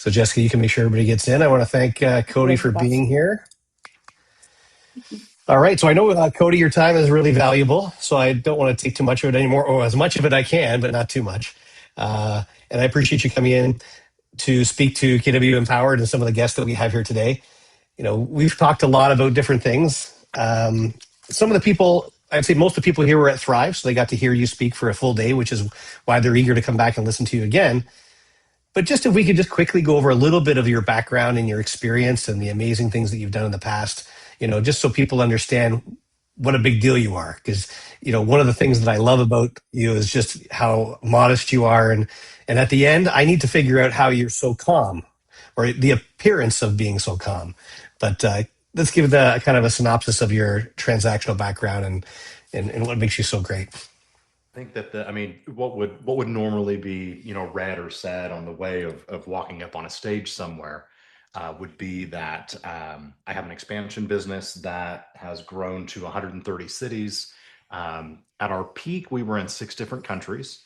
So Jessica, you can make sure everybody gets in. I want to thank Cody You're the for being best. here. All right. So I know, Cody, your time is really valuable. So I don't want to take too much of it anymore, or as much of it I can, but not too much. And I appreciate you coming in to speak to KW Empowered and some of the guests that we have here today. We've talked a lot about different things. Some of the people, I'd say most of the people here were at Thrive, so they got to hear you speak for a full day, which is why they're eager to come back and listen to you again. But just if we could just quickly go over a little bit of your background and your experience and the amazing things that you've done in the past, just so people understand what a big deal you are. Because, one of the things that I love about you is just how modest you are. And at the end, I need to figure out how you're so calm, or the appearance of being so calm. But let's give the kind of a synopsis of your transactional background and what makes you so great. I think that what would normally be, read or said on the way of walking up on a stage somewhere would be that I have an expansion business that has grown to 130 cities. At our peak, we were in 6 different countries,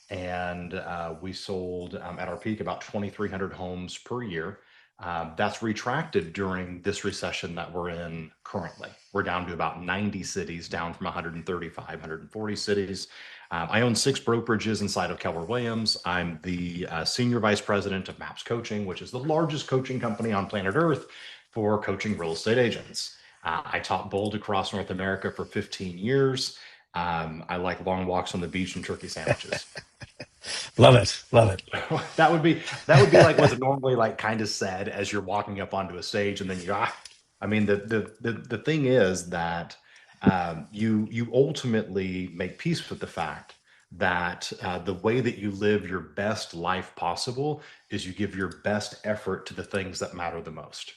and we sold at our peak about 2,300 homes per year. That's retracted during this recession that we're in currently. We're down to about 90 cities, down from 135, 140 cities. I own 6 brokerages inside of Keller Williams. I'm the senior vice president of MAPS Coaching, which is the largest coaching company on planet Earth for coaching real estate agents. I taught bold across North America for 15 years. I like long walks on the beach and turkey sandwiches. Love it. Love it. that would be like what's normally like kind of said as you're walking up onto a stage, and then I mean the thing is that you ultimately make peace with the fact that the way that you live your best life possible is you give your best effort to the things that matter the most.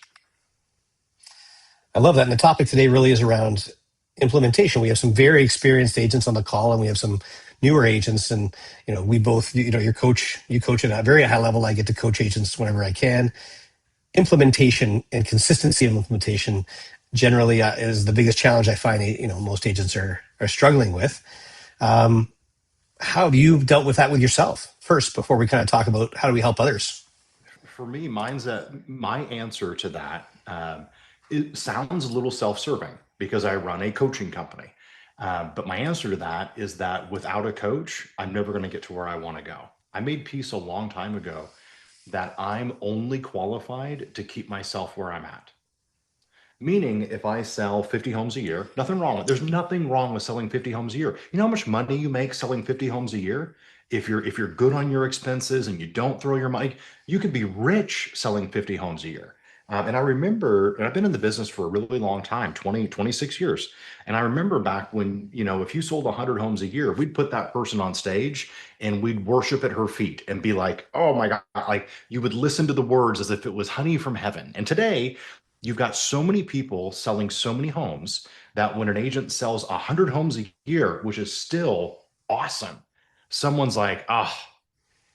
I love that. And the topic today really is around implementation. We have some very experienced agents on the call, and we have some newer agents. And we both, you coach at a very high level. I get to coach agents whenever I can. Implementation and consistency of implementation generally is the biggest challenge I find. Most agents are struggling with. How have you dealt with that with yourself first, before we kind of talk about how do we help others? For me, my answer to that. It sounds a little self-serving because I run a coaching company. But my answer to that is that without a coach, I'm never going to get to where I want to go. I made peace a long time ago that I'm only qualified to keep myself where I'm at. Meaning, if I sell 50 homes a year, there's nothing wrong with selling 50 homes a year. You know how much money you make selling 50 homes a year? If you're good on your expenses and you don't throw your money, you could be rich selling 50 homes a year. And I remember, and I've been in the business for a really long time, 26 years. And I remember back when, if you sold 100 homes a year, we'd put that person on stage and we'd worship at her feet and be like, oh my God, like you would listen to the words as if it was honey from heaven. And today, you've got so many people selling so many homes that when an agent sells 100 homes a year, which is still awesome, someone's like, oh,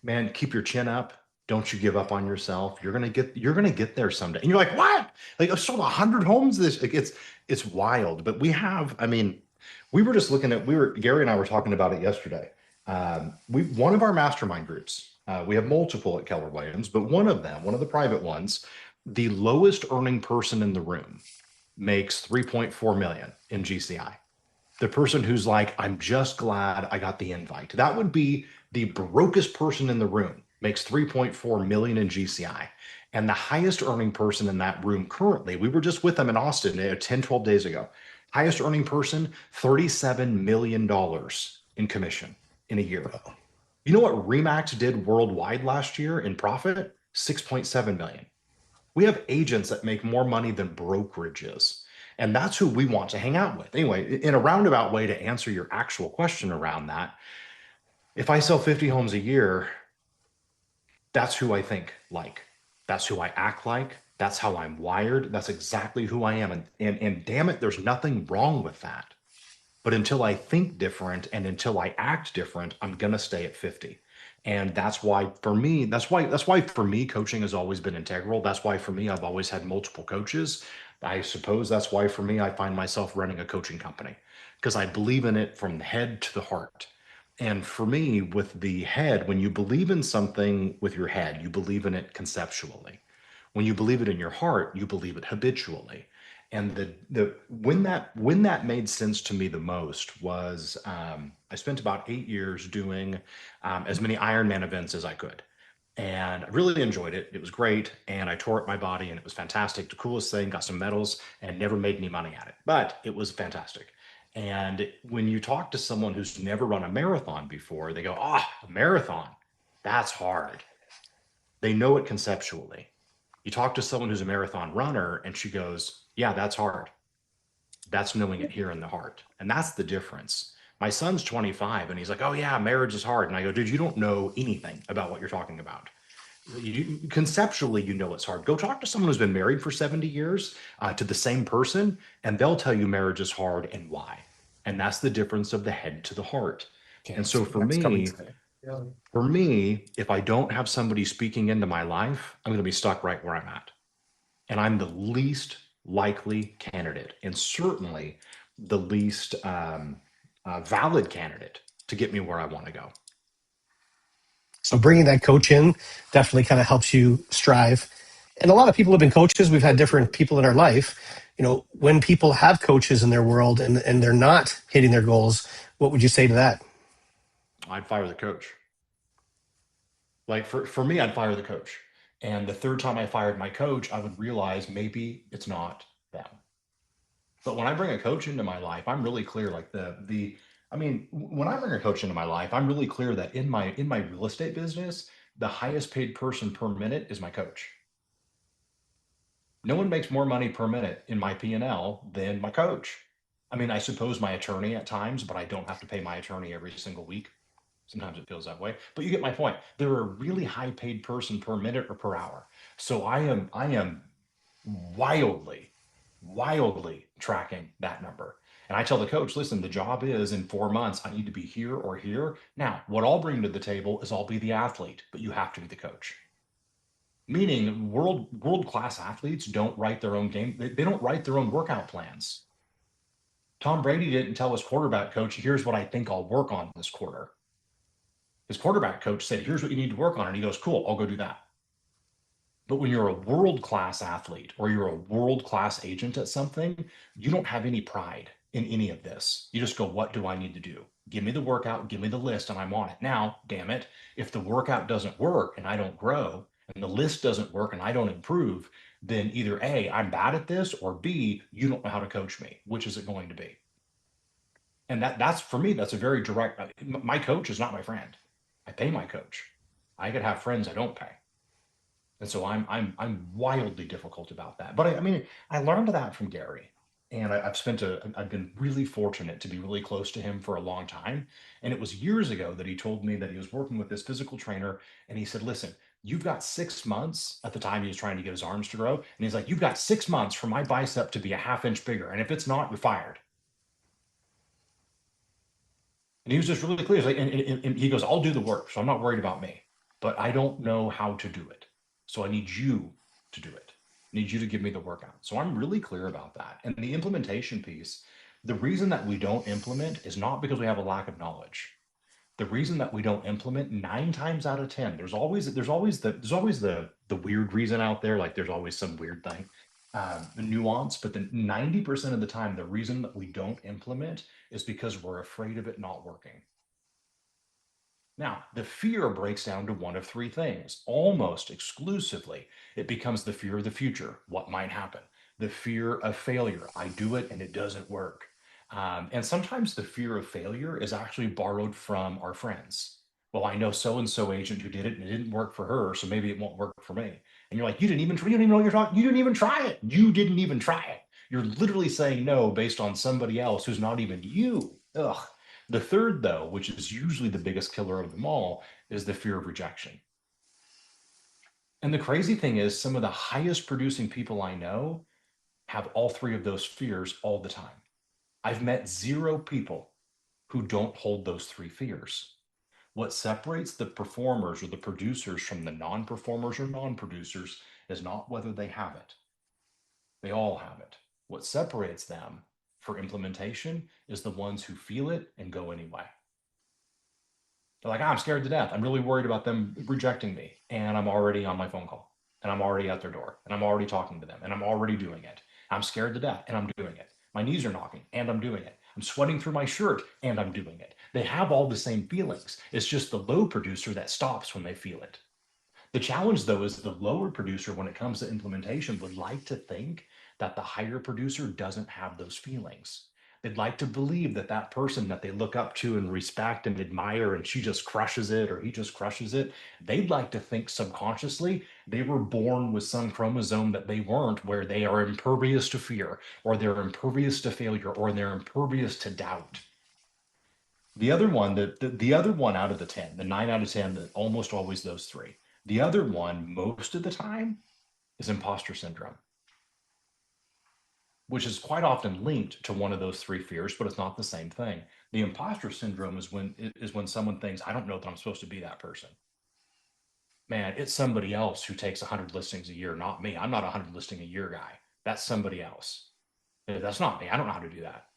man, keep your chin up. Don't you give up on yourself. You're gonna get there someday. And you're like, what? Like I sold 100 homes this. Like, it's wild. But we were just looking at. Gary and I were talking about it yesterday. One of our mastermind groups. We have multiple at Keller Williams, but one of the private ones, the lowest earning person in the room makes 3.4 million in GCI. The person who's like, I'm just glad I got the invite. That would be the brokest person in the room, makes 3.4 million in GCI. And the highest earning person in that room currently, we were just with them in Austin 10, 12 days ago. Highest earning person, $37 million in commission in a year. You know what Remax did worldwide last year in profit? 6.7 million. We have agents that make more money than brokerages. And that's who we want to hang out with. Anyway, in a roundabout way to answer your actual question around that, if I sell 50 homes a year, that's who I think like. That's who I act like. That's how I'm wired. That's exactly who I am. And damn it, there's nothing wrong with that. But until I think different and until I act different, I'm going to stay at 50. And that's why for me, coaching has always been integral. That's why for me, I've always had multiple coaches. I suppose that's why for me, I find myself running a coaching company because I believe in it from the head to the heart. And for me, with the head, when you believe in something with your head, you believe in it conceptually. When you believe it in your heart, you believe it habitually. And the when that made sense to me the most was I spent about 8 years doing as many Ironman events as I could, and I really enjoyed it. It was great, and I tore up my body, and it was fantastic. The coolest thing, got some medals, and never made any money at it, but it was fantastic. And when you talk to someone who's never run a marathon before, they go, "Ah, oh, a marathon, that's hard." They know it conceptually. You talk to someone who's a marathon runner, and she goes, "Yeah, that's hard." That's knowing it here in the heart. And that's the difference. My son's 25 and he's like, "Oh, yeah, marriage is hard." And I go, "Dude, you don't know anything about what you're talking about. Conceptually, you know it's hard. Go talk to someone who's been married for 70 years to the same person, and they'll tell you marriage is hard and why." And that's the difference of the head to the heart. Okay, And so so that's coming today. for me, if I don't have somebody speaking into my life, I'm going to be stuck right where I'm at. And I'm the least likely candidate, and certainly the least valid candidate to get me where I want to go. So bringing that coach in definitely kind of helps you strive. And a lot of people have been coaches. We've had different people in our life. When people have coaches in their world and they're not hitting their goals, what would you say to that? I'd fire the coach. Like for me, I'd fire the coach. And the third time I fired my coach, I would realize maybe it's not them. But when I bring a coach into my life, I'm really clear. Like I mean, when I bring a coach into my life, I'm really clear that in my real estate business, the highest paid person per minute is my coach. No one makes more money per minute in my P&L than my coach. I mean, I suppose my attorney at times, but I don't have to pay my attorney every single week. Sometimes it feels that way, but you get my point. They're a really high paid person per minute or per hour. So I am wildly, wildly tracking that number. And I tell the coach, listen, the job is in 4 months, I need to be here or here. Now, what I'll bring to the table is I'll be the athlete, but you have to be the coach. Meaning world class athletes don't write their own game. They don't write their own workout plans. Tom Brady didn't tell his quarterback coach, "Here's what I think I'll work on this quarter." His quarterback coach said, "Here's what you need to work on." And he goes, "Cool, I'll go do that." But when you're a world class athlete or you're a world class agent at something, you don't have any pride in any of this. You just go, "What do I need to do? Give me the workout, give me the list, and I'm on it." Now, damn it, if the workout doesn't work and I don't grow, and the list doesn't work and I don't improve, then either A, I'm bad at this, or B, you don't know how to coach me. Which is it going to be? And that's for me, that's a very direct. My coach is not my friend. I pay my coach. I could have friends I don't pay. And so I'm wildly difficult about that. But I mean, I learned that from Gary, and I've been really fortunate to be really close to him for a long time. And it was years ago that he told me that he was working with this physical trainer, and he said, "Listen, you've got 6 months." At the time, he was trying to get his arms to grow, and he's like, "You've got 6 months for my bicep to be a half inch bigger, and if it's not, you're fired." And he was just really clear. He's like, and he goes, "I'll do the work, so I'm not worried about me, but I don't know how to do it. So I need you to do it. I need you to give me the workout." So I'm really clear about that. And the implementation piece, the reason that we don't implement is not because we have a lack of knowledge. The reason that we don't implement 9 times out of 10, there's always the weird reason out there. Like there's always some weird thing, nuance, but the 90% of the time, the reason that we don't implement is because we're afraid of it not working. Now, the fear breaks down to one of three things almost exclusively. It becomes the fear of the future, what might happen, the fear of failure, I do it and it doesn't work. And sometimes the fear of failure is actually borrowed from our friends. Well, I know so and so agent who did it and it didn't work for her, so maybe it won't work for me. And you're like, you didn't even know what you're talking. You didn't even try it. You didn't even try it. You're literally saying no based on somebody else who's not even you. Ugh. The third, though, which is usually the biggest killer of them all, is the fear of rejection. And the crazy thing is, some of the highest producing people I know have all three of those fears all the time. I've met zero people who don't hold those three fears. What separates the performers or the producers from the non performers or non producers is not whether they have it, they all have it. What separates them for implementation is the ones who feel it and go anyway. They're like, "Ah, I'm scared to death. I'm really worried about them rejecting me." And I'm already on my phone call and I'm already at their door and I'm already talking to them and I'm already doing it. I'm scared to death and I'm doing it. My knees are knocking and I'm doing it. I'm sweating through my shirt and I'm doing it. They have all the same feelings. It's just the low producer that stops when they feel it. The challenge, though, is the lower producer, when it comes to implementation, would like to think that the higher producer doesn't have those feelings. They'd like to believe that that person that they look up to and respect and admire, and she just crushes it or he just crushes it, they'd like to think subconsciously they were born with some chromosome that they weren't, where they are impervious to fear, or they're impervious to failure, or they're impervious to doubt. The other one, the other one out of the 10, the 9 out of 10, that almost always those three. The other one, most of the time, is imposter syndrome, which is quite often linked to one of those three fears, but it's not the same thing. The imposter syndrome is when someone thinks, I don't know that I'm supposed to be that person. Man, it's somebody else who takes 100 listings a year, not me. I'm not a 100 listing a year guy. That's somebody else. That's not me. I don't know how to do that.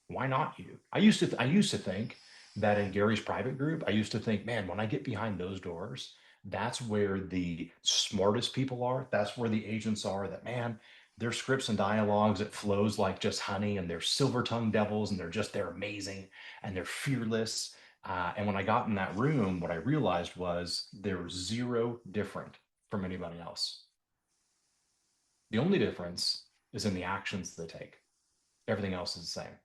Why not you? I used to think that in Gary's private group, I used to think, man, when I get behind those doors, that's where the smartest people are. That's where the agents are. That, man, their scripts and dialogues, it flows like just honey, and they're silver tongued devils, and they're amazing, and they're fearless. And when I got in that room, what I realized was they're zero different from anybody else. The only difference is in the actions they take. Everything else is the same.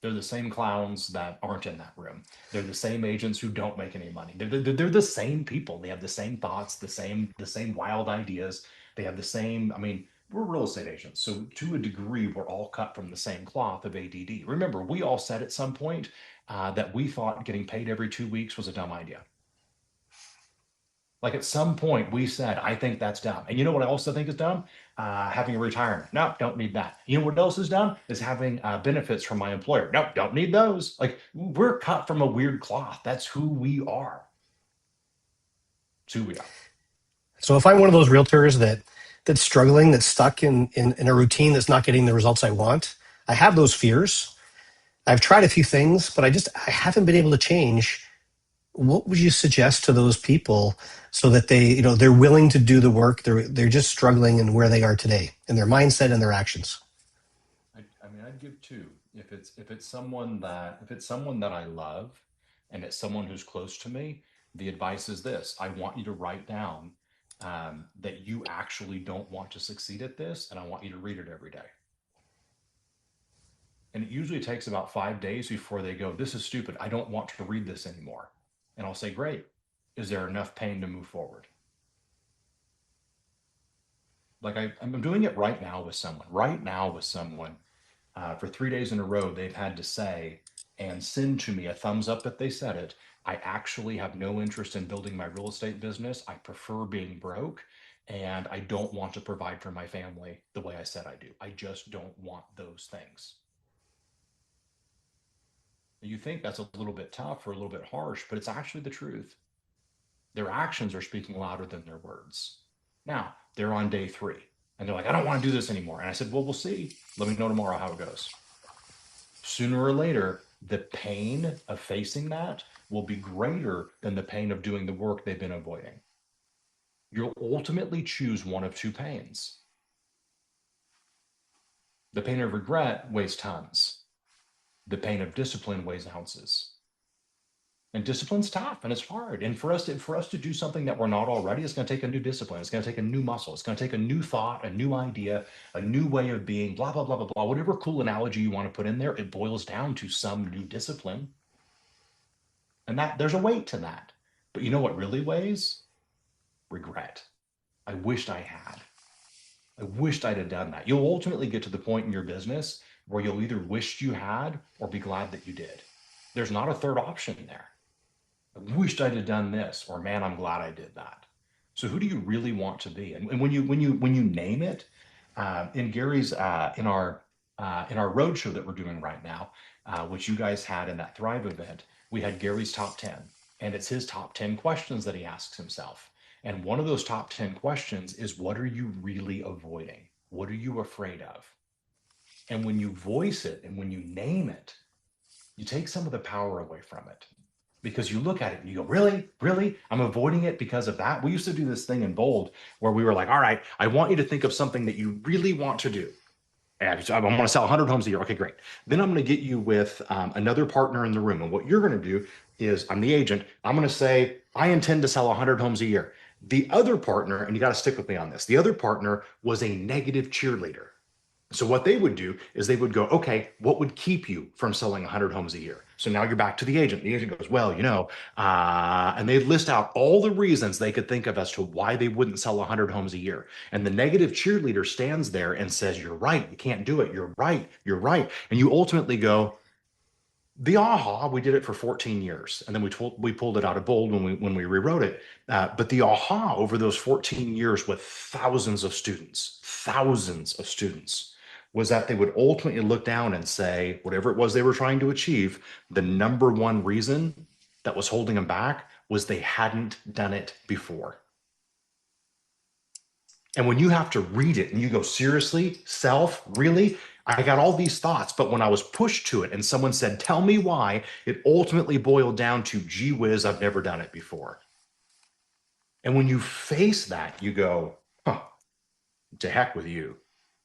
They're the same clowns that aren't in that room. They're the same agents who don't make any money. They're the same people. They have the same thoughts, the same wild ideas. They have the same. I mean, we're real estate agents, so to a degree, we're all cut from the same cloth of ADD. Remember, we all said at some point that we thought getting paid every 2 weeks was a dumb idea. Like at some point, we said, I think that's dumb. And you know what I also think is dumb? Having a retirement. No, don't need that. You know what else is dumb? Is having benefits from my employer. No, don't need those. Like we're cut from a weird cloth. That's who we are. It's who we are. So if I'm one of those realtors that's struggling, that's stuck in a routine that's not getting the results I want, I have those fears. I've tried a few things, but I haven't been able to change. What would you suggest to those people so that they're willing to do the work? They're just struggling in where they are today in their mindset and their actions. I mean, I'd give two. If it's someone that I love, and it's someone who's close to me, the advice is this: I want you to write down that you actually don't want to succeed at this, and I want you to read it every day. And it usually takes about 5 days before they go, "This is stupid. I don't want to read this anymore." And I'll say, "Great. Is there enough pain to move forward?" Like I'm doing it right now with someone. Right now with someone, for 3 days in a row, they've had to say and send to me a thumbs up that they said it. I actually have no interest in building my real estate business. I prefer being broke, and I don't want to provide for my family the way I said I do. I just don't want those things. You think that's a little bit tough or a little bit harsh, but it's actually the truth. Their actions are speaking louder than their words. Now, they're on day 3, and they're like, I don't want to do this anymore. And I said, well, we'll see. Let me know tomorrow how it goes. Sooner or later, the pain of facing that will be greater than the pain of doing the work they've been avoiding. You'll ultimately choose one of two pains. The pain of regret weighs tons. The pain of discipline weighs ounces. And discipline's tough and it's hard. And for us to do something that we're not already, it's going to take a new discipline. It's going to take a new muscle. It's going to take a new thought, a new idea, a new way of being, blah, blah, blah, blah, blah. Whatever cool analogy you want to put in there, it boils down to some new discipline. And that there's a weight to that. But you know what really weighs? Regret. I wished I had. I wished I'd have done that. You'll ultimately get to the point in your business where you'll either wish you had or be glad that you did. There's not a third option there. I wished I'd have done this, or man, I'm glad I did that. So who do you really want to be? And when you name it, in Gary's in our road show that we're doing right now, which you guys had in that Thrive event, we had Gary's top 10, and it's his top 10 questions that he asks himself. And one of those top 10 questions is, what are you really avoiding? What are you afraid of? And when you voice it and when you name it, you take some of the power away from it. because you look at it and you go, really? Really? I'm avoiding it because of that? We used to do this thing in Bold where we were like, all right, I want you to think of something that you really want to do. And I want to sell 100 homes a year. Okay, great. Then I'm going to get you with another partner in the room. And what you're going to do is, I'm the agent. I'm going to say, I intend to sell 100 homes a year. The other partner, and you got to stick with me on this, the other partner was a negative cheerleader. So what they would do is they would go, okay, what would keep you from selling 100 homes a year? So now you're back to the agent. The agent goes, well, and they list out all the reasons they could think of as to why they wouldn't sell 100 homes a year. And the negative cheerleader stands there and says, you're right, you can't do it. You're right, you're right. And you ultimately go, the aha, we did it for 14 years, and then we pulled it out of Bold when we rewrote it. But the aha over those 14 years with thousands of students, was that they would ultimately look down and say, whatever it was they were trying to achieve, the number one reason that was holding them back was they hadn't done it before. And when you have to read it and you go, seriously, self, really? I got all these thoughts, but when I was pushed to it and someone said, tell me why, it ultimately boiled down to, gee whiz, I've never done it before. And when you face that, you go, huh, to heck with you.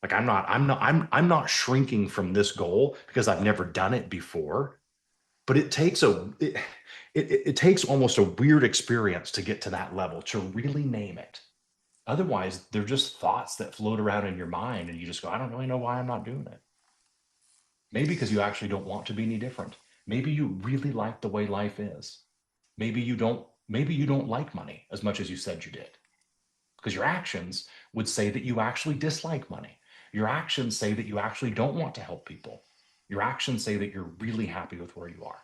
Like I'm not shrinking from this goal because I've never done it before. But it takes it takes almost a weird experience to get to that level, to really name it. Otherwise, they're just thoughts that float around in your mind and you just go, I don't really know why I'm not doing it. Maybe because you actually don't want to be any different. Maybe you really like the way life is. Maybe you don't like money as much as you said you did. Because your actions would say that you actually dislike money. Your actions say that you actually don't want to help people. Your actions say that you're really happy with where you are.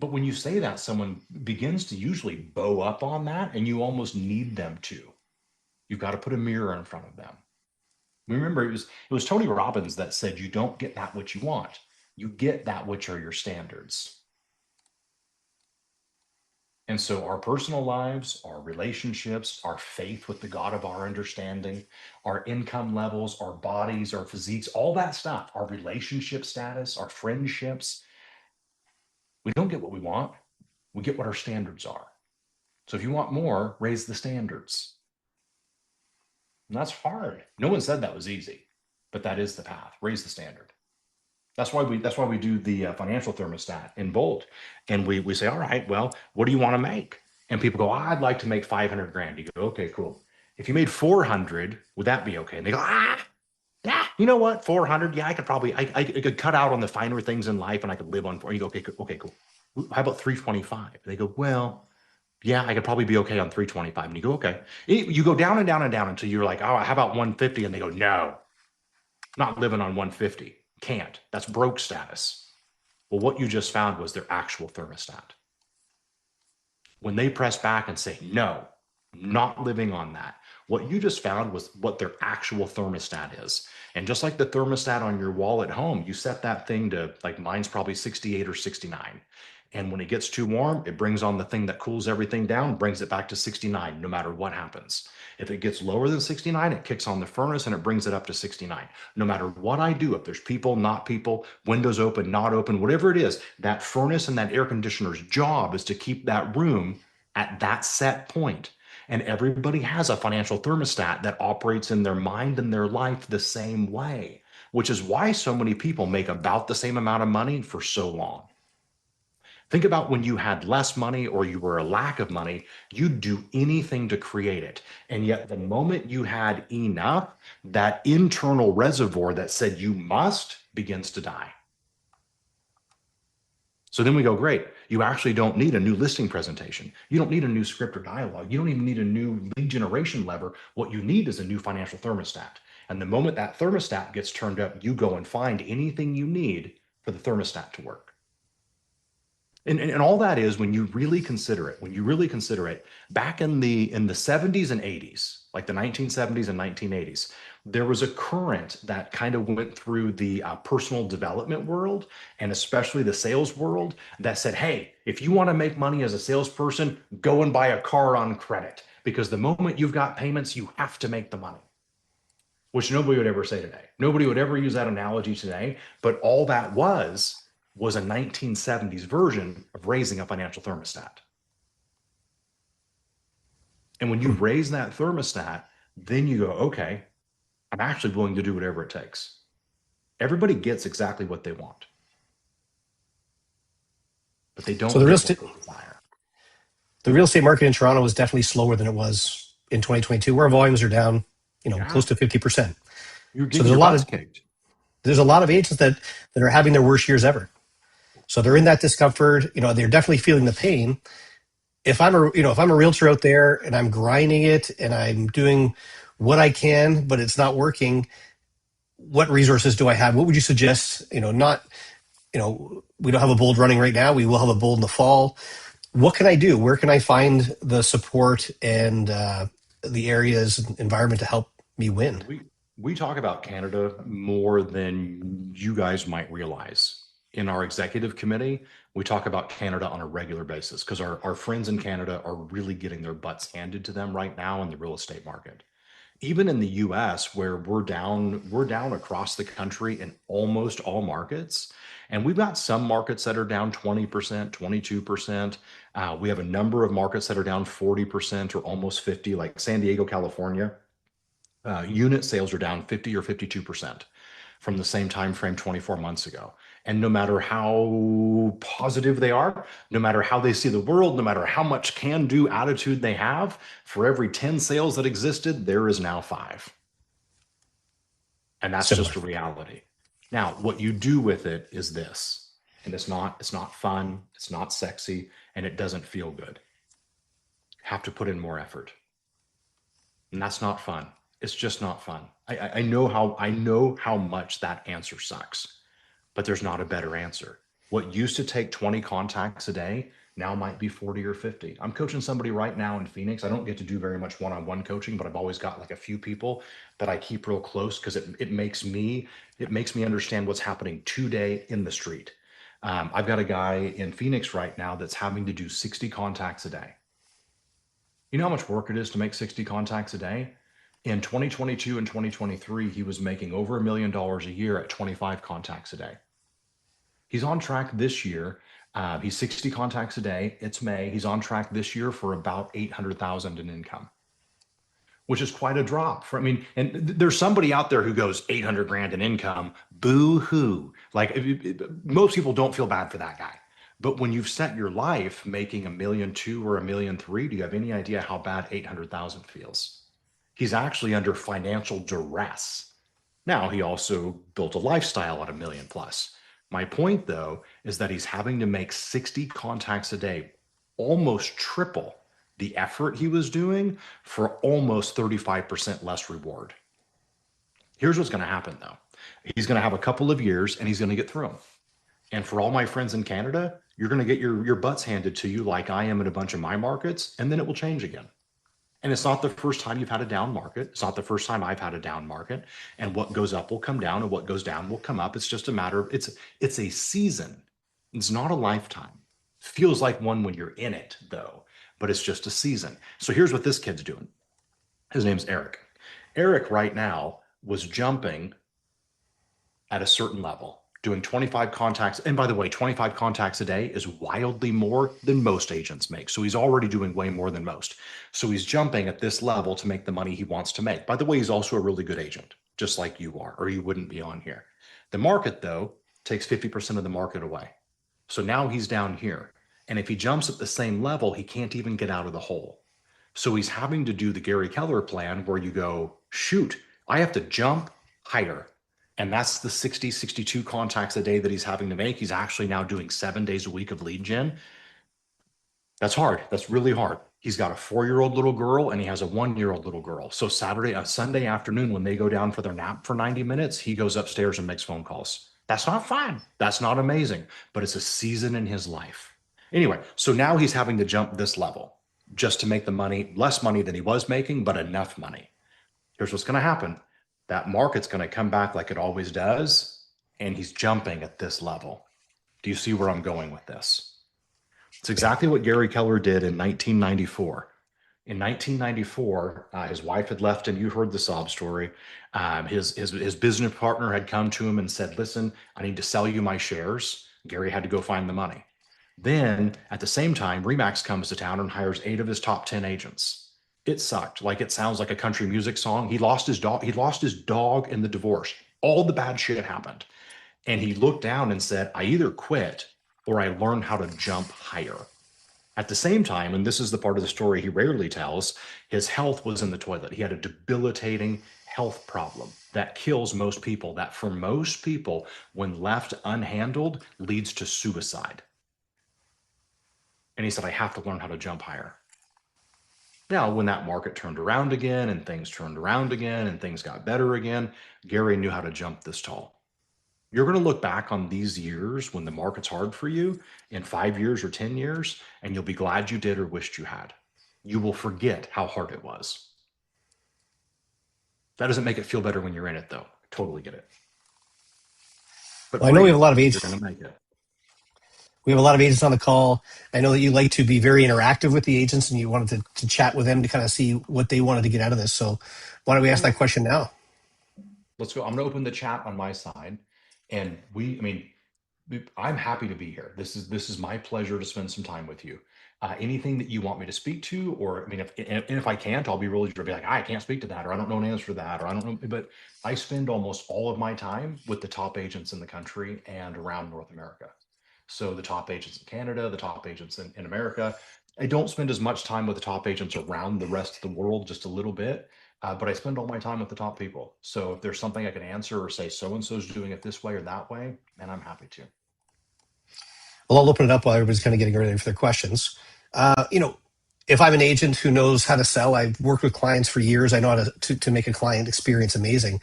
But when you say that, someone begins to usually bow up on that, and you almost need them to. You've got to put a mirror in front of them. Remember, it was Tony Robbins that said, you don't get that which you want. You get that which are your standards. And so our personal lives, our relationships, our faith with the God of our understanding, our income levels, our bodies, our physiques, all that stuff, our relationship status, our friendships, we don't get what we want. We get what our standards are. So if you want more, raise the standards. And that's hard. No one said that was easy, but that is the path. Raise the standard. That's why we do the financial thermostat in Bold, and we say, all right, well, what do you want to make? And people go, I'd like to make 500 grand. You go, okay, cool. If you made 400, would that be okay? And they go, yeah, you know what, 400? Yeah, I could cut out on the finer things in life, and I could live on. Or you go, okay, cool. How about 325? They go, well, yeah, I could probably be okay on 325. And you go, okay. You go down and down and down until you're like, oh, how about 150? And they go, no, not living on 150. Can't. That's broke status. Well, what you just found was their actual thermostat. When they press back and say, no, not living on that, what you just found was what their actual thermostat is. And just like the thermostat on your wall at home, you set that thing to, like mine's probably 68 or 69. And when it gets too warm, it brings on the thing that cools everything down, brings it back to 69, no matter what happens. If it gets lower than 69, it kicks on the furnace and it brings it up to 69. No matter what I do, if there's people, not people, windows open, not open, whatever it is, that furnace and that air conditioner's job is to keep that room at that set point. And everybody has a financial thermostat that operates in their mind and their life the same way, which is why so many people make about the same amount of money for so long. Think about when you had less money or you were a lack of money, you'd do anything to create it. And yet, the moment you had enough, that internal reservoir that said you must begins to die. So then we go, great. You actually don't need a new listing presentation. You don't need a new script or dialogue. You don't even need a new lead generation lever. What you need is a new financial thermostat. And the moment that thermostat gets turned up, you go and find anything you need for the thermostat to work. And all that is, when you really consider it, back in the 70s and 80s, like the 1970s and 1980s, there was a current that kind of went through the personal development world, and especially the sales world, that said, hey, if you want to make money as a salesperson, go and buy a car on credit, because the moment you've got payments, you have to make the money. Which nobody would ever say today. Nobody would ever use that analogy today, but all that was was a 1970s version of raising a financial thermostat. And when you raise that thermostat, then you go, okay, I'm actually willing to do whatever it takes. Everybody gets exactly what they want, but they So don't get what they desire. the real estate market in Toronto is definitely slower than it was in 2022, where volumes are down, Yeah, close to 50%. you're So getting your butts kicked. there's a lot of agents that are having their worst years ever. So they're in that discomfort. They're definitely feeling the pain. If I'm a realtor out there and I'm grinding it and I'm doing what I can, but it's not working, what resources do I have? What would you suggest? Not, we don't have a bold running right now. We will have a bold in the fall. What can I do? Where can I find the support and the areas and environment to help me win? We talk about Canada more than you guys might realize. In our executive committee, we talk about Canada on a regular basis because our friends in Canada are really getting their butts handed to them right now in the real estate market. Even in the US, where we're down across the country in almost all markets. And we've got some markets that are down 20%, 22%. We have a number of markets that are down 40% or almost 50, like San Diego, California. Unit sales are down 50 or 52% from the same time frame 24 months ago. And no matter how positive they are, no matter how they see the world, no matter how much can do attitude they have, for every 10 sales that existed, there is now 5. And that's Similar. just a reality. Now, what you do with it is this. And it's not fun, it's not sexy, and it doesn't feel good. Have to put in more effort. And that's not fun. It's just not fun. I know how much that answer sucks, but there's not a better answer. What used to take 20 contacts a day now might be 40 or 50. I'm coaching somebody right now in Phoenix. I don't get to do very much one-on-one coaching, but I've always got like a few people that I keep real close because it makes me understand what's happening today in the street. I've got a guy in Phoenix right now that's having to do 60 contacts a day. You know how much work it is to make 60 contacts a day? In 2022 and 2023, he was making over $1 million a year at 25 contacts a day. He's on track this year. He's 60 contacts a day. It's May. He's on track this year for about 800,000 in income, which is quite a drop. And there's somebody out there who goes 800 grand in income. Boo hoo. Like most people don't feel bad for that guy. But when you've set your life making $1.2 million or $1.3 million, do you have any idea how bad 800,000 feels? He's actually under financial duress. Now, he also built a lifestyle at $1 million plus. My point, though, is that he's having to make 60 contacts a day, almost triple the effort he was doing for almost 35% less reward. Here's what's going to happen, though. He's going to have a couple of years and he's going to get through them. And for all my friends in Canada, you're going to get your butts handed to you like I am in a bunch of my markets, and then it will change again. And it's not the first time you've had a down market. It's not the first time I've had a down market. And what goes up will come down, and what goes down will come up. It's just a matter of it's a season. It's not a lifetime. Feels like one when you're in it, though, but it's just a season. So here's what this kid's doing. His name's Eric. Eric right now was jumping at a certain level, doing 25 contacts. And by the way, 25 contacts a day is wildly more than most agents make. So he's already doing way more than most. So he's jumping at this level to make the money he wants to make. By the way, he's also a really good agent, just like you are, or you wouldn't be on here. The market, though, takes 50% of the market away. So now he's down here. And if he jumps at the same level, he can't even get out of the hole. So he's having to do the Gary Keller plan where you go, shoot, I have to jump higher. And that's the 60, 62 contacts a day that he's having to make. He's actually now doing 7 days a week of lead gen. That's hard. That's really hard. He's got a 4-year-old little girl and he has a 1-year-old little girl. So Sunday afternoon, when they go down for their nap for 90 minutes, he goes upstairs and makes phone calls. That's not fun. That's not amazing, but it's a season in his life. Anyway, so now he's having to jump this level just to make the money, less money than he was making, but enough money. Here's what's going to happen. That market's going to come back like it always does, and he's jumping at this level. Do you see where I'm going with this? It's exactly what Gary Keller did in 1994. In 1994, his wife had left him. You heard the sob story. His business partner had come to him and said, listen, I need to sell you my shares. Gary had to go find the money. Then at the same time, Remax comes to town and hires 8 of his top 10 agents. It sucked. Like, it sounds like a country music song. He lost his dog. He lost his dog in the divorce. All the bad shit happened. And he looked down and said, I either quit or I learn how to jump higher. At the same time, and this is the part of the story he rarely tells, his health was in the toilet. He had a debilitating health problem that kills most people, that for most people, when left unhandled, leads to suicide. And he said, I have to learn how to jump higher. Now, when that market turned around again and things turned around again and things got better again, Gary knew how to jump this tall. You're going to look back on these years when the market's hard for you in 5 years or 10 years, and you'll be glad you did or wished you had. You will forget how hard it was. That doesn't make it feel better when you're in it, though. I totally get it. But Well, I know we have a lot of you're agents. going to make it. We have a lot of agents on the call. I know that you like to be very interactive with the agents, and you wanted to chat with them to kind of see what they wanted to get out of this. So why don't we ask that question now? Let's go. I'm going to open the chat on my side, and I'm happy to be here. This is my pleasure to spend some time with you. Anything that you want me to speak to, or if I can't, I'll be really sure to be like, I can't speak to that, or I don't know an answer to that, or I don't know. But I spend almost all of my time with the top agents in the country and around North America. So the top agents in Canada, the top agents in America. I don't spend as much time with the top agents around the rest of the world, just a little bit. But I spend all my time with the top people. So if there's something I can answer or say, so and so's doing it this way or that way, and I'm happy to. Well, I'll open it up while everybody's kind of getting ready for their questions. If I'm an agent who knows how to sell, I've worked with clients for years. I know how to make a client experience amazing,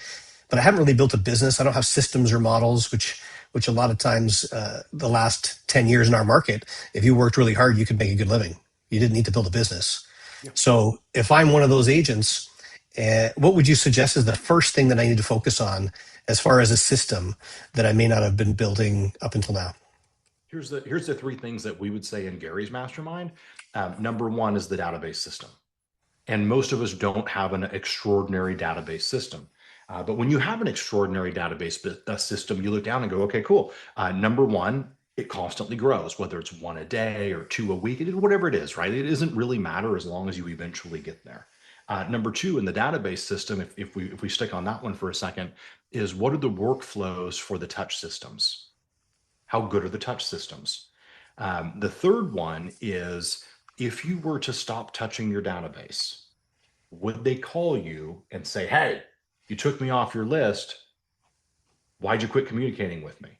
but I haven't really built a business. I don't have systems or models, which a lot of times the last 10 years in our market, if you worked really hard, you could make a good living. You didn't need to build a business. Yeah. So if I'm one of those agents, what would you suggest is the first thing that I need to focus on as far as a system that I may not have been building up until now? Here's the 3 things that we would say in Gary's mastermind. Number 1 is the database system. And most of us don't have an extraordinary database system. But when you have an extraordinary database system, you look down and go, okay, cool. Number 1, it constantly grows, whether it's 1 a day or 2 a week, whatever it is, right? It doesn't really matter as long as you eventually get there. Number 2, in the database system, if we stick on that one for a second, is what are the workflows for the touch systems? How good are the touch systems? The third one is, if you were to stop touching your database, would they call you and say, hey, you took me off your list. Why'd you quit communicating with me?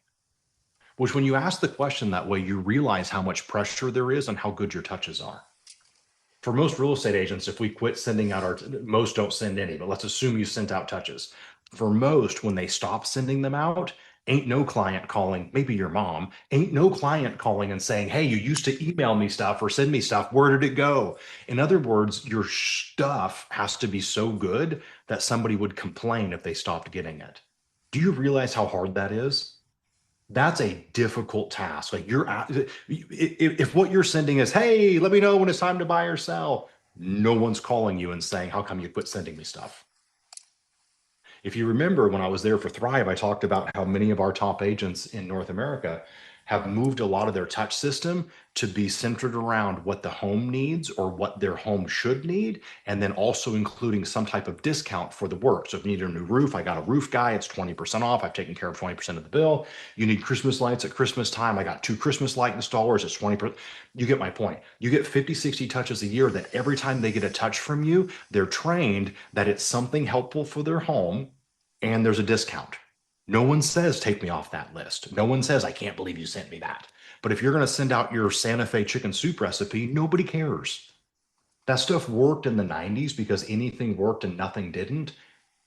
Which, when you ask the question that way, you realize how much pressure there is on how good your touches are. For most real estate agents, if we quit sending out most don't send any, but let's assume you sent out touches. For most, when they stop sending them out, ain't no client calling, maybe your mom, ain't no client calling and saying, hey, you used to email me stuff or send me stuff. Where did it go? In other words, your stuff has to be so good that somebody would complain if they stopped getting it. Do you realize how hard that is? That's a difficult task. Like, if what you're sending is, hey, let me know when it's time to buy or sell, no one's calling you and saying, how come you quit sending me stuff? If you remember, when I was there for Thrive, I talked about how many of our top agents in North America have moved a lot of their touch system to be centered around what the home needs or what their home should need, and then also including some type of discount for the work. So if you need a new roof, I got a roof guy, it's 20% off. I've taken care of 20% of the bill. You need Christmas lights at Christmas time, I got 2 Christmas light installers, it's 20%. You get my point. You get 50, 60 touches a year that every time they get a touch from you, they're trained that it's something helpful for their home and there's a discount. No one says, take me off that list. No one says, I can't believe you sent me that. But if you're going to send out your Santa Fe chicken soup recipe, nobody cares. That stuff worked in the 90s because anything worked and nothing didn't.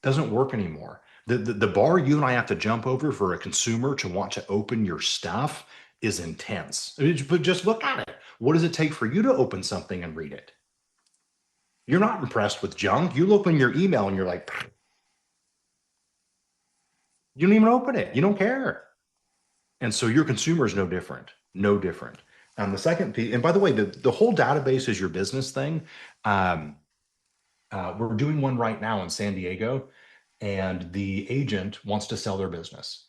Doesn't work anymore. The bar you and I have to jump over for a consumer to want to open your stuff is intense. But just look at it. What does it take for you to open something and read it? You're not impressed with junk. You look in your email and you're like, you don't even open it. You don't care. And so your consumer is no different, no different. The second piece, and by the way, the whole database is your business thing. We're doing one right now in San Diego, and the agent wants to sell their business.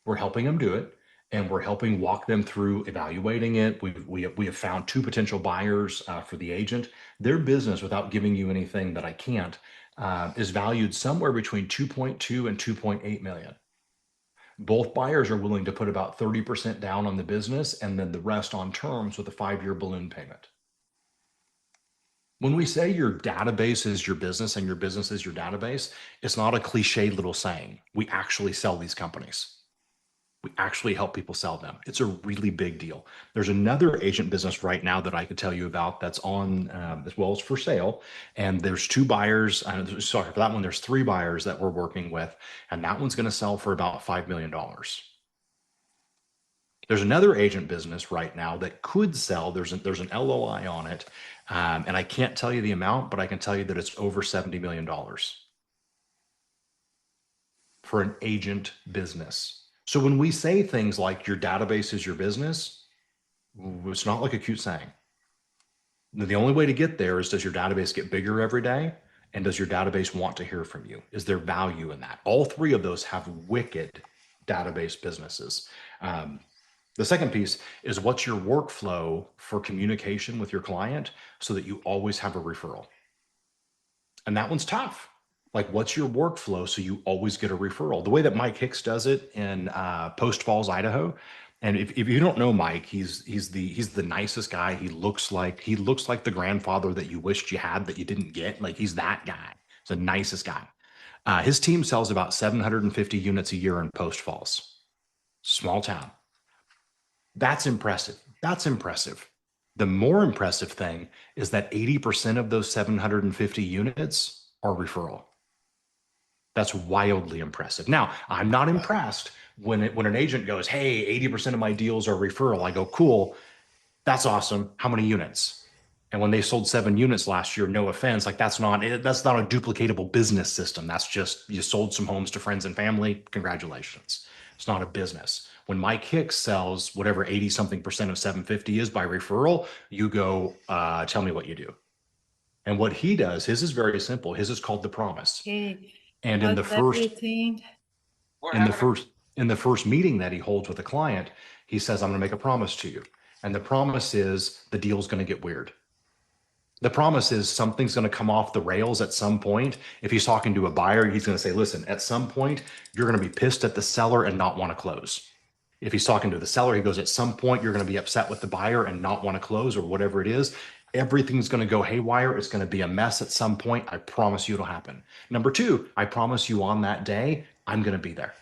We're helping them do it. and we're helping walk them through evaluating it. We have found two potential buyers for the agent. Their business, without giving you anything that I can't, is valued somewhere between 2.2 and 2.8 million. Both buyers are willing to put about 30% down on the business and then the rest on terms with a 5-year balloon payment. When we say your database is your business and your business is your database, it's not a cliche little saying. We actually sell these companies. We actually help people sell them. It's a really big deal. There's another agent business right now that I could tell you about that's on as well as for sale. And there's two buyers. Sorry, for that one, there's three buyers that we're working with. And that one's going to sell for about $5 million. There's another agent business right now that could sell. There's an LOI on it. And I can't tell you the amount, but I can tell you that it's over $70 million for an agent business. So when we say things like your database is your business, it's not like a cute saying. The only way to get there is, does your database get bigger every day? And does your database want to hear from you? Is there value in that? All three of those have wicked database businesses. The second piece is, what's your workflow for communication with your client so that you always have a referral? And that one's tough. Like, what's your workflow so you always get a referral? The way that Mike Hicks does it in Post Falls, Idaho. And if you don't know Mike, he's the nicest guy. He looks like the grandfather that you wished you had that you didn't get. Like, he's that guy. He's the nicest guy. His team sells about 750 units a year in Post Falls, small town. That's impressive. That's impressive. The more impressive thing is that 80% of those 750 units are referral. That's wildly impressive. Now, I'm not impressed when an agent goes, hey, 80% of my deals are referral. I go, cool, that's awesome. How many units? And when they sold 7 units last year, no offense, like that's not a duplicatable business system. That's just, you sold some homes to friends and family. Congratulations. It's not a business. When Mike Hicks sells whatever 80 something percent of 750 is by referral, you go, tell me what you do. And what he does, his is very simple. His is called the promise. Okay. And in the first meeting that he holds with a client, he says, I'm going to make a promise to you. And the promise is the deal's going to get weird. The promise is something's going to come off the rails at some point. If he's talking to a buyer, he's going to say, listen, at some point, you're going to be pissed at the seller and not want to close. If he's talking to the seller, he goes, at some point, you're going to be upset with the buyer and not want to close, or whatever it is. Everything's going to go haywire. It's going to be a mess at some point. I promise you it'll happen. Number two, I promise you on that day, I'm going to be there.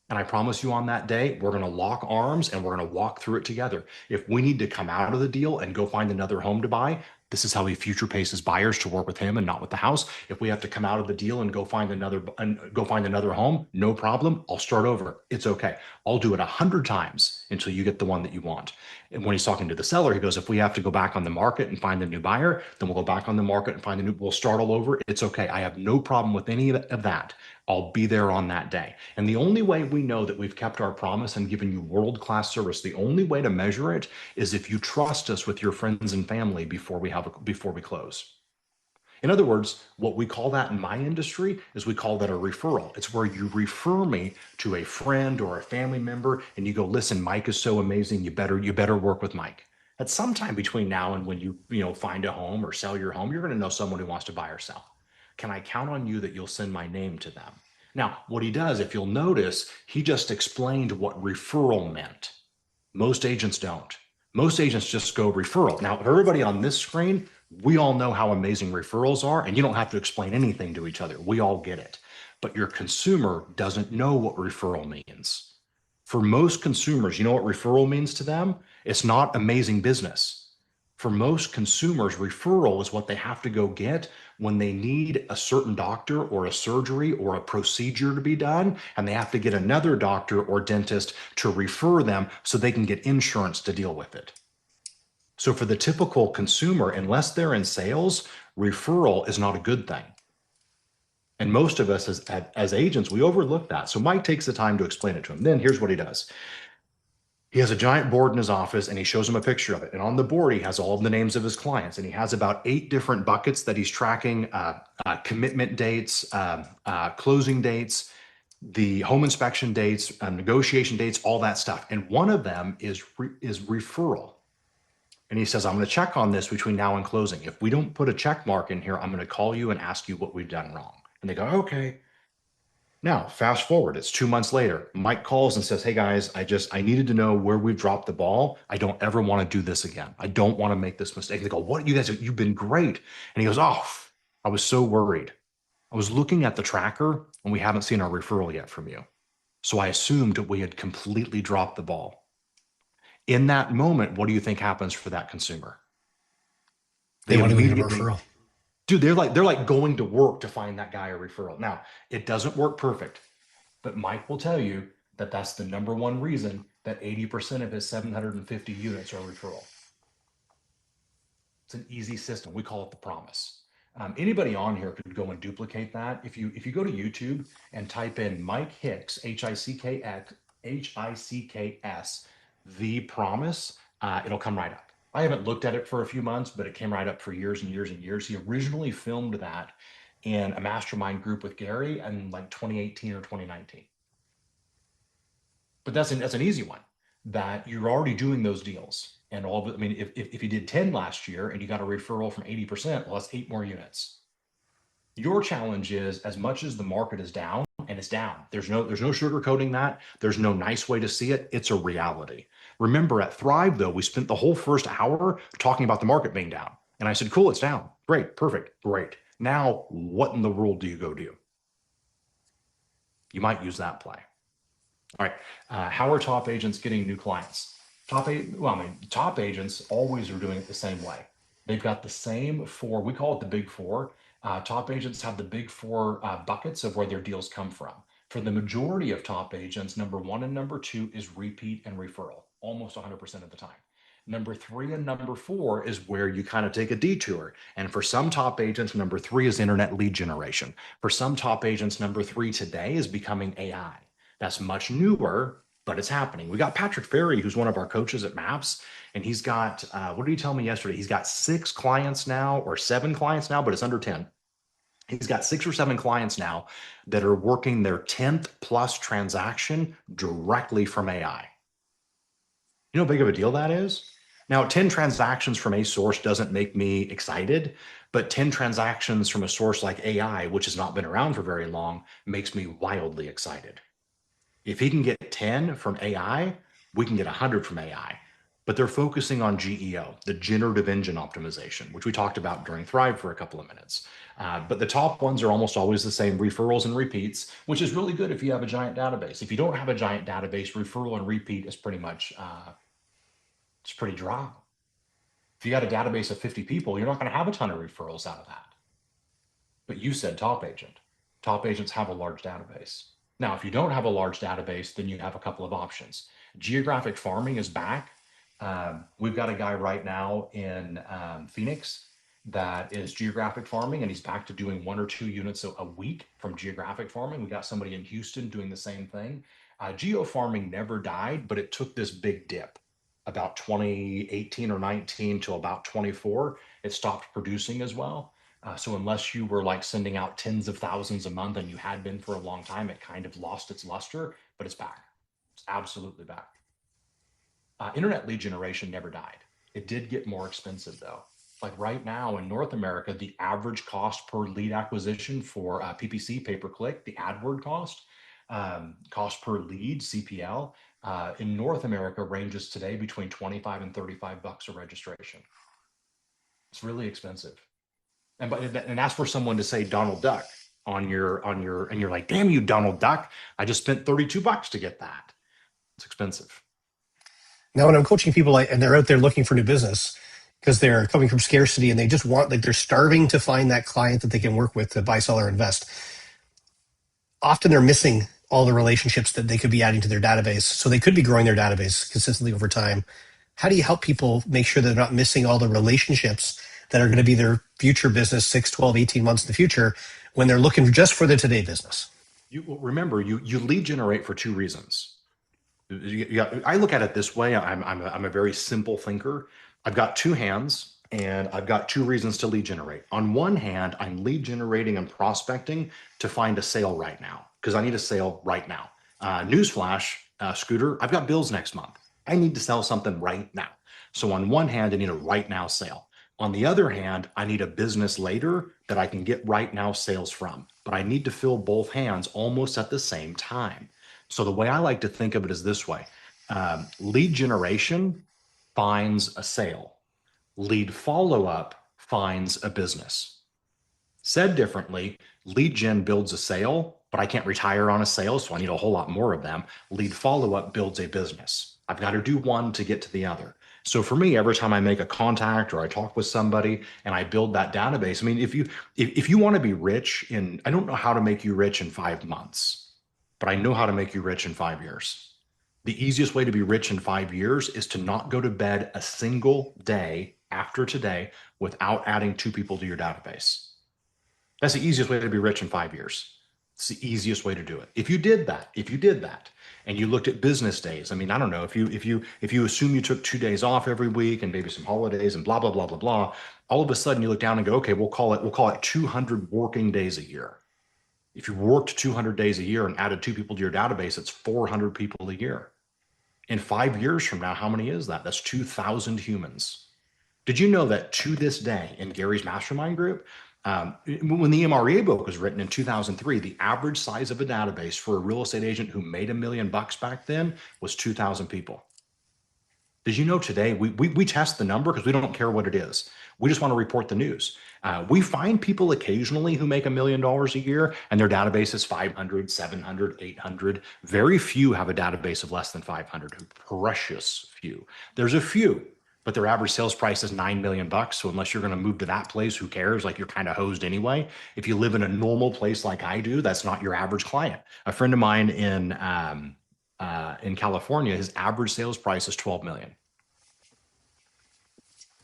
And I promise you on that day, we're going to lock arms and we're going to walk through it together. If we need to come out of the deal and go find another home to buy, this is how he future paces buyers to work with him and not with the house. If we have to come out of the deal and go find another home, no problem. I'll start over. It's okay. I'll do it 100 times until you get the one that you want. And when he's talking to the seller, he goes, if we have to go back on the market and find a new buyer, then we'll go back on the market and find we'll start all over. It's okay. I have no problem with any of that. I'll be there on that day. And the only way we know that we've kept our promise and given you world-class service, the only way to measure it is if you trust us with your friends and family before we close. In other words, what we call that in my industry is we call that a referral. It's where you refer me to a friend or a family member and you go, listen, Mike is so amazing. You better work with Mike. At some time between now and when you find a home or sell your home, you're going to know someone who wants to buy or sell. Can I count on you that you'll send my name to them? Now, what he does, if you'll notice, he just explained what referral meant. Most agents don't. Most agents just go referral. Now, everybody on this screen, we all know how amazing referrals are, and you don't have to explain anything to each other. We all get it. But your consumer doesn't know what referral means. For most consumers, you know what referral means to them? It's not amazing business. For most consumers, referral is what they have to go get when they need a certain doctor or a surgery or a procedure to be done, and they have to get another doctor or dentist to refer them so they can get insurance to deal with it. So for the typical consumer, unless they're in sales, referral is not a good thing. And most of us as agents, we overlook that. So Mike takes the time to explain it to him. Then here's what he does. He has a giant board in his office and he shows him a picture of it. And on the board, he has all of the names of his clients. And he has about 8 different buckets that he's tracking, commitment dates, closing dates. the home inspection dates, negotiation dates, all that stuff. And one of them is referral. And he says, I'm going to check on this between now and closing. If we don't put a check mark in here, I'm going to call you and ask you what we've done wrong. And they go, okay. Now, fast forward, it's 2 months later. Mike calls and says, hey guys, I needed to know where we've dropped the ball. I don't ever want to do this again. I don't want to make this mistake. They go, what? You guys, you've been great. And he goes, oh, I was so worried. I was looking at the tracker and we haven't seen our referral yet from you. So I assumed we had completely dropped the ball. In that moment, what do you think happens for that consumer? They want to go get a Immediately, referral. dude, they're like going to work to find that guy a referral. Now, it doesn't work perfect, but Mike will tell you that that's the number one reason that 80% of his 750 units are referral. It's an easy system. We call it the promise. Anybody on here could go and duplicate that. If you go to YouTube and type in Mike Hicks, Hicks, the promise, it'll come right up. I haven't looked at it for a few months, but it came right up for years and years and years. He originally filmed that in a mastermind group with Gary in like 2018 or 2019. But that's an easy one, that you're already doing those deals. And all of it, I mean, if you did 10 last year and you got a referral from 80%, well, that's 8 more units. Your challenge is, as much as the market is down, and it's down, there's no sugarcoating that. There's no nice way to see it. It's a reality. Remember, at Thrive, though, we spent the whole first hour talking about the market being down. And I said, cool, it's down. Great, perfect, great. Now, what in the world do you go do? You might use that play. All right. How are top agents getting new clients? Top agents always are doing it the same way. They've got the same four, we call it the big four. Top agents have the big four buckets of where their deals come from. For the majority of top agents, number one and number two is repeat and referral, almost 100% of the time. Number three and number four is where you kind of take a detour. And for some top agents, number three is internet lead generation. For some top agents, number three today is becoming AI. That's much newer, but it's happening. We got Patrick Ferry, who's one of our coaches at MAPS, and he's got, what did he tell me yesterday? He's got 6 clients now, or 7 clients now, but it's under 10. He's got 6 or 7 clients now that are working their 10th plus transaction directly from AI. You know how big of a deal that is? Now, 10 transactions from a source doesn't make me excited, but 10 transactions from a source like AI, which has not been around for very long, makes me wildly excited. If he can get 10 from AI, we can get 100 from AI. But they're focusing on GEO, the generative engine optimization, which we talked about during Thrive for a couple of minutes. But the top ones are almost always the same, referrals and repeats, which is really good if you have a giant database. If you don't have a giant database, referral and repeat is pretty much, it's pretty dry. If you got a database of 50 people, you're not going to have a ton of referrals out of that. But you said top agent. Top agents have a large database. Now, if you don't have a large database, then you have a couple of options. Geographic farming is back. We've got a guy right now in Phoenix that is geographic farming, and he's back to doing 1 or 2 units a week from geographic farming. We got somebody in Houston doing the same thing. Geo farming never died, but it took this big dip about 2018 or 19 to about 24. It stopped producing as well. So unless you were like sending out tens of thousands a month, and you had been for a long time, it kind of lost its luster, but it's back. It's absolutely back. Internet lead generation never died. It did get more expensive though. Like right now in North America, the average cost per lead acquisition for PPC, pay-per-click, the AdWord cost per lead, CPL, in North America ranges today between 25 and 35 bucks a registration. It's really expensive. And that's for someone to say Donald Duck and you're like, damn you, Donald Duck, I just spent 32 bucks to get that. It's expensive. Now, when I'm coaching people and they're out there looking for new business because they're coming from scarcity and they just want, like, they're starving to find that client that they can work with to buy, sell, or invest. Often they're missing all the relationships that they could be adding to their database. So they could be growing their database consistently over time. How do you help people make sure they're not missing all the relationships that are going to be their future business 6, 12, 18 months in the future when they're looking just for the today business? Remember, you lead generate for 2 reasons. I look at it this way. I'm a very simple thinker. I've got 2 hands and I've got 2 reasons to lead generate. On one hand, I'm lead generating and prospecting to find a sale right now. because I need a sale right now. Newsflash, Scooter, I've got bills next month. I need to sell something right now. So on one hand, I need a right now sale. On the other hand, I need a business later that I can get right now sales from, but I need to fill both hands almost at the same time. So the way I like to think of it is this way. Lead generation finds a sale. Lead follow-up finds a business. Said differently, lead gen builds a sale, but I can't retire on a sale, so I need a whole lot more of them. Lead follow-up builds a business. I've got to do one to get to the other. So for me, every time I make a contact or I talk with somebody and I build that database, I mean, if you want to be rich in, I don't know how to make you rich in 5 months, but I know how to make you rich in 5 years. The easiest way to be rich in 5 years is to not go to bed a single day after today without adding 2 people to your database. That's the easiest way to be rich in 5 years. It's the easiest way to do it. If you did that, and you looked at business days, I mean, I don't know, if you assume you took 2 days off every week and maybe some holidays and blah blah blah blah blah, all of a sudden you look down and go, okay, we'll call it 200 working days a year. If you worked 200 days a year and added 2 people to your database, it's 400 people a year. In 5 years from now, how many is that? That's 2,000 humans. Did you know that to this day in Gary's mastermind group, when the MREA book was written in 2003, the average size of a database for a real estate agent who made $1 million back then was 2,000 people. Did you know today we test the number because we don't care what it is. We just want to report the news. We find people occasionally who make $1 million a year and their database is 500, 700, 800. Very few have a database of less than 500. Precious few. There's a few, but their average sales price is $9 million. So unless you're going to move to that place, who cares? Like, you're kind of hosed anyway. If you live in a normal place like I do, that's not your average client. A friend of mine in California, his average sales price is 12 million.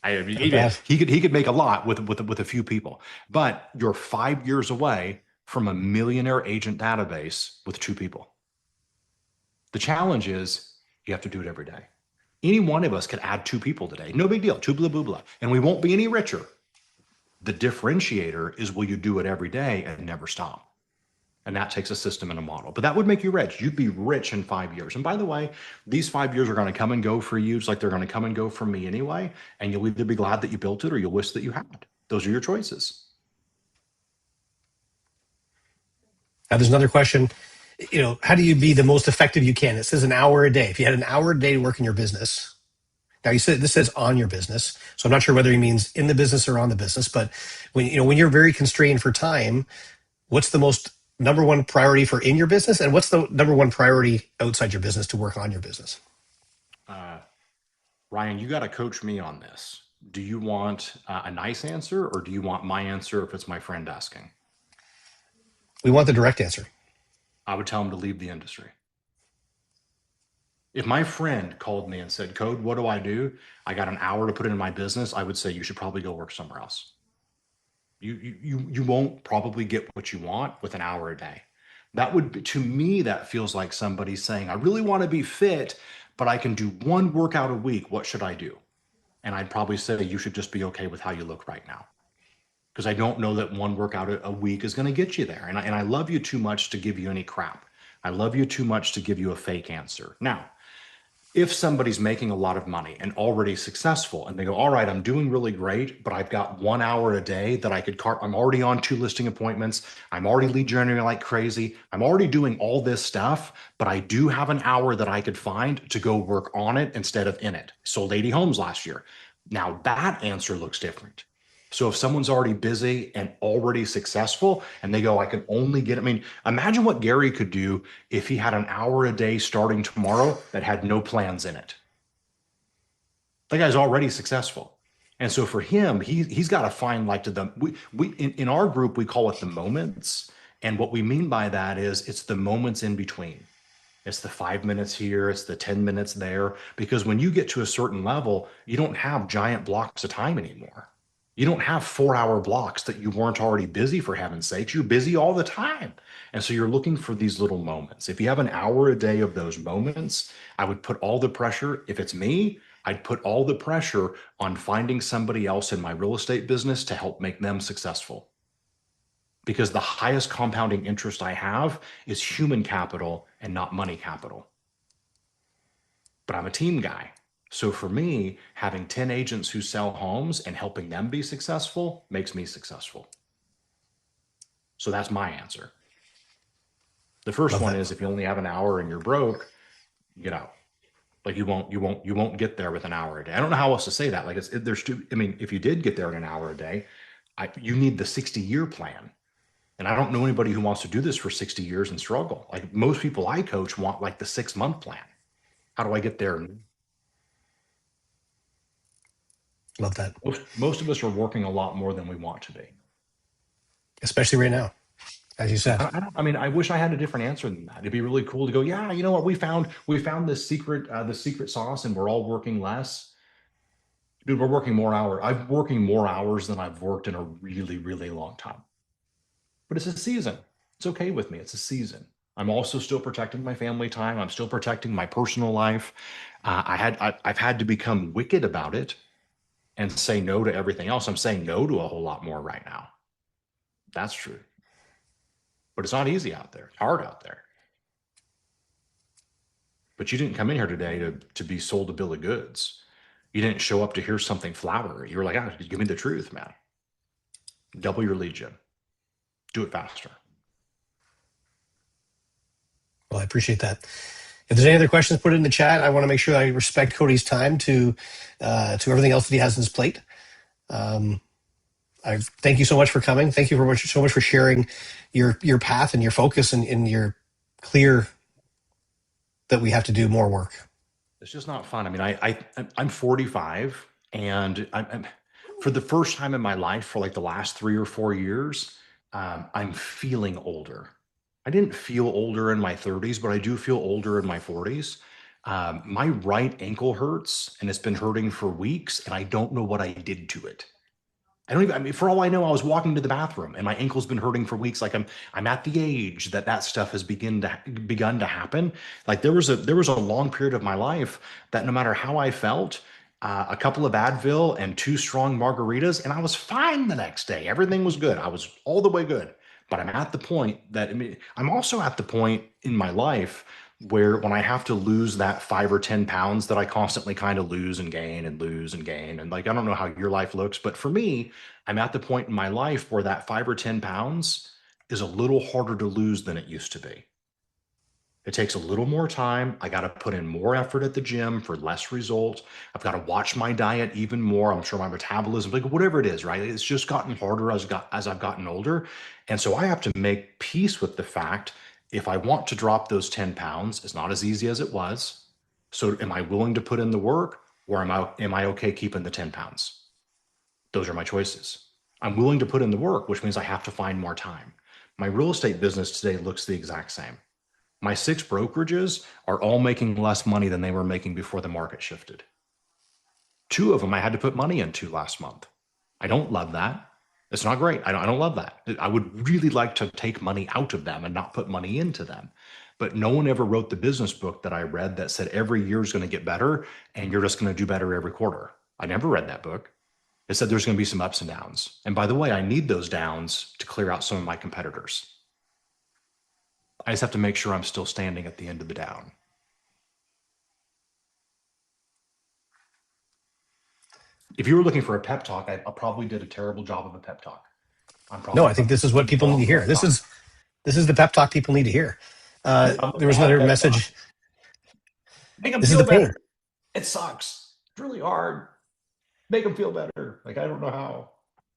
He could make a lot with a few people, but you're 5 years away from a millionaire agent database with 2 people. The challenge is you have to do it every day. Any one of us could add 2 people today. No big deal. 2 blah, blah, blah. And we won't be any richer. The differentiator is, will you do it every day and never stop? And that takes a system and a model. But that would make you rich. You'd be rich in 5 years. And by the way, these 5 years are going to come and go for you, just like they're going to come and go for me anyway. And you'll either be glad that you built it or you'll wish that you had. Those are your choices. Now, there's another question. How do you be the most effective you can? It says an hour a day. If you had an hour a day to work in your business, now you said this says on your business, so I'm not sure whether he means in the business or on the business. But when you're very constrained for time, what's the most number one priority for in your business, and what's the number one priority outside your business to work on your business? Ryan, you got to coach me on this. Do you want a nice answer, or do you want my answer if it's my friend asking? We want the direct answer. I would tell him to leave the industry. If my friend called me and said, Code, what do? I got an hour to put into my business. I would say you should probably go work somewhere else. You won't probably get what you want with an hour a day. That would be, to me, that feels like somebody saying, I really want to be fit, but I can do one workout a week. What should I do? And I'd probably say you should just be okay with how you look right now. Because I don't know that one workout a week is going to get you there. And I love you too much to give you any crap. I love you too much to give you a fake answer. Now, if somebody's making a lot of money and already successful and they go, all right, I'm doing really great, but I've got 1 hour a day that I could I'm already on 2 listing appointments. I'm already lead generating like crazy. I'm already doing all this stuff, but I do have an hour that I could find to go work on it instead of in it. Sold 80 homes last year. Now that answer looks different. So if someone's already busy and already successful and they go, I can only get, I mean, imagine what Gary could do if he had an hour a day starting tomorrow that had no plans in it. That guy's already successful. And so for him, he's got to find like in our group, we call it the moments. And what we mean by that is it's the moments in between. It's the 5 minutes here, it's the 10 minutes there. Because when you get to a certain level, you don't have giant blocks of time anymore. You don't have 4-hour blocks that you weren't already busy, for heaven's sakes. You're busy all the time. And so you're looking for these little moments. If you have an hour a day of those moments, I would put all the pressure, if it's me, I'd put all the pressure on finding somebody else in my real estate business to help make them successful. because the highest compounding interest I have is human capital and not money capital. But I'm a team guy. So for me, having 10 agents who sell homes and helping them be successful makes me successful. So that's my answer. The first Love one that. is if you only have an hour and you're broke, get out. Like you won't get there with an hour a day. I don't know how else to say that. Like there's two. I mean, if you did get there in an hour a day, you need the 60-year plan. And I don't know anybody who wants to do this for 60 years and struggle. Like most people I coach want like the 6-month plan. How do I get there? Love that. Most of us are working a lot more than we want to be. Especially right now, as you said. I mean, I wish I had a different answer than that. It'd be really cool to go, yeah, you know what? We found the secret sauce, and we're all working less. Dude, we're working more hours. I'm working more hours than I've worked in a really, really long time. But it's a season. It's okay with me. It's a season. I'm also still protecting my family time. I'm still protecting my personal life. I've had to become wicked about it and say no to everything else. I'm saying no to a whole lot more right now. That's true. But it's not easy out there. It's hard out there. But you didn't come in here today to be sold a bill of goods. You didn't show up to hear something flowery. You were like, give me the truth, man. Double your lead gen. Do it faster. Well, I appreciate that. If there's any other questions, put it in the chat. I want to make sure I respect Cody's time to everything else that he has on his plate. I thank you so much for coming. Thank you so much for sharing your path and your focus and your clear that we have to do more work. It's just not fun. I mean, I'm 45, and I'm for the first time in my life for like the last 3 or 4 years, I'm feeling older. I didn't feel older in my 30s, but I do feel older in my 40s. My right ankle hurts, and it's been hurting for weeks, and I don't know what I did to it. I don't even, I mean, for all I know, I was walking to the bathroom and my ankle's been hurting for weeks. Like I'm at the age that stuff has begun to happen. Like there was a long period of my life that no matter how I felt, a couple of Advil and 2 strong margaritas, and I was fine the next day. Everything was good. I was all the way good. But I'm at the point that, I mean, I'm also at the point in my life where when I have to lose that 5 or 10 pounds that I constantly kind of lose and gain and lose and gain. And like, I don't know how your life looks, but for me, I'm at the point in my life where that 5 or 10 pounds is a little harder to lose than it used to be. It takes a little more time. I got to put in more effort at the gym for less result. I've got to watch my diet even more. I'm sure my metabolism, like whatever it is, right? It's just gotten harder as I've gotten older. And so I have to make peace with the fact if I want to drop those 10 pounds, it's not as easy as it was. So am I willing to put in the work, or am I okay keeping the 10 pounds? Those are my choices. I'm willing to put in the work, which means I have to find more time. My real estate business today looks the exact same. My 6 brokerages are all making less money than they were making before the market shifted. 2 of them I had to put money into last month. I don't love that. It's not great. I don't love that. I would really like to take money out of them and not put money into them. But no one ever wrote the business book that I read that said every year is going to get better and you're just going to do better every quarter. I never read that book. It said there's going to be some ups and downs. And by the way, I need those downs to clear out some of my competitors. I just have to make sure I'm still standing at the end of the down. If you were looking for a pep talk, I probably did a terrible job of a pep talk. No, I think this is what people need to hear. This is the pep talk people need to hear. There was another message. Make them This is feel the pain. better. It sucks. It's really hard. Make them feel better. Like, I don't know how.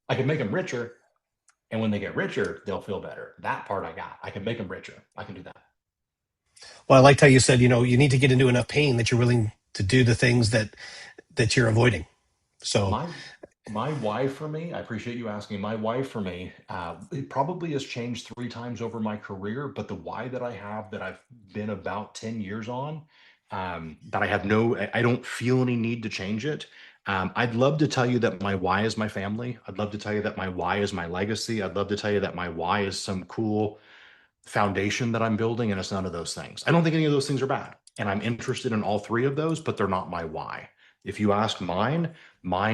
I can make them richer. And when they get richer, they'll feel better. That part I got. I can make them richer. I can do that. Well, I liked how you said, you need to get into enough pain that you're willing to do the things that you're avoiding. So My why for me, I appreciate you asking. My why for me, it probably has changed 3 times over my career, but the why that I have that I've been about 10 years on, that I don't feel any need to change it. I'd love to tell you that my why is my family. I'd love to tell you that my why is my legacy. I'd love to tell you that my why is some cool foundation that I'm building, and it's none of those things. I don't think any of those things are bad. And I'm interested in all 3 of those, but they're not my why. If you ask mine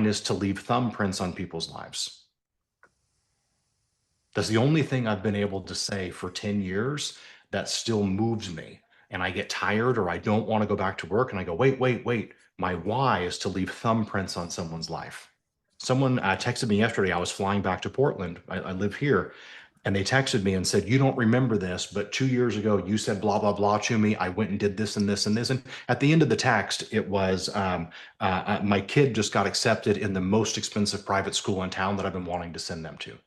is to leave thumbprints on people's lives. That's the only thing I've been able to say for 10 years that still moves me. And I get tired or I don't want to go back to work. And I go, wait, wait, wait. My why is to leave thumbprints on someone's life. Someone texted me yesterday. I was flying back to Portland. I live here. And they texted me and said, "You don't remember this, but 2 years ago, you said blah, blah, blah to me. I went and did this and this and this." And at the end of the text, it was, my kid just got accepted in the most expensive private school in town that I've been wanting to send them to.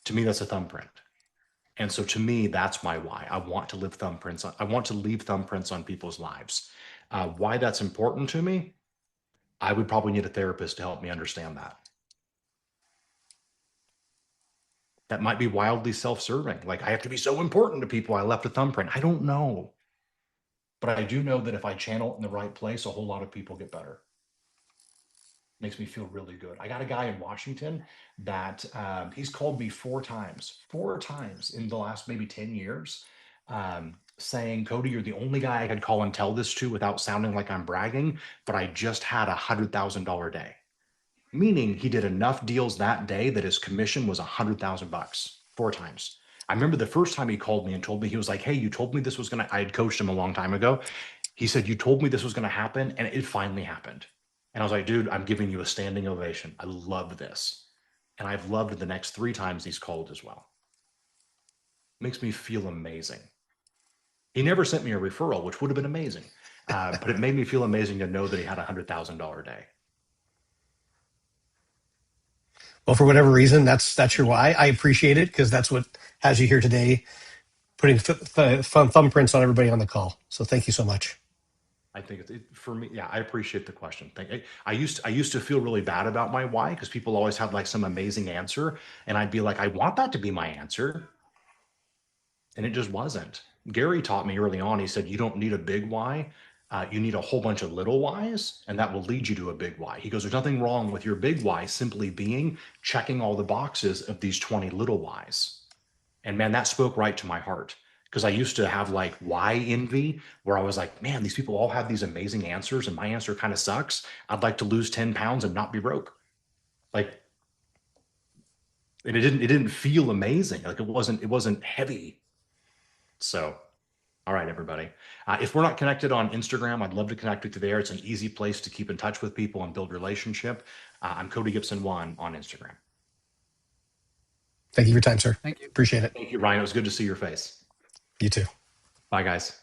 To me, that's a thumbprint. And so to me, that's my why. I want to leave thumbprints. I want to leave thumbprints on people's lives. Why that's important to me, I would probably need a therapist to help me understand that. That might be wildly self-serving. Like I have to be so important to people. I left a thumbprint. I don't know. But I do know that if I channel it in the right place, a whole lot of people get better. Makes me feel really good. I got a guy in Washington that he's called me four times in the last maybe 10 years, saying, "Cody, you're the only guy I could call and tell this to without sounding like I'm bragging, but I just had $100,000 day." Meaning he did enough deals that day that his commission was $100,000 four times. I remember the first time he called me and told me, he was like, "Hey, you told me this was gonna," I had coached him a long time ago. He said, "You told me this was gonna happen, and it finally happened." And I was like, "Dude, I'm giving you a standing ovation. I love this." And I've loved the next three times he's called as well. Makes me feel amazing. He never sent me a referral, which would have been amazing. But it made me feel amazing to know that he had $100,000 day. Well, for whatever reason, that's your why. I appreciate it because that's what has you here today, putting thumbprints on everybody on the call. So thank you so much. I think for me, yeah, I appreciate the question. I used to feel really bad about my why because people always had like some amazing answer, and I'd be like, I want that to be my answer, and it just wasn't. Gary taught me early on. He said, you don't need a big why. You need a whole bunch of little whys, and that will lead you to a big why. He goes, there's nothing wrong with your big why simply being checking all the boxes of these 20 little whys. And man, that spoke right to my heart because I used to have like why envy, where I was like, man, these people all have these amazing answers, and my answer kind of sucks. I'd like to lose 10 pounds and not be broke. Like, and it didn't feel amazing. Like it wasn't heavy. So, all right, everybody. If we're not connected on Instagram, I'd love to connect with you there. It's an easy place to keep in touch with people and build relationship. I'm Cody Gibson 1 on Instagram. Thank you for your time, sir. Thank you. Appreciate it. Thank you, Ryan. It was good to see your face. You too. Bye, guys.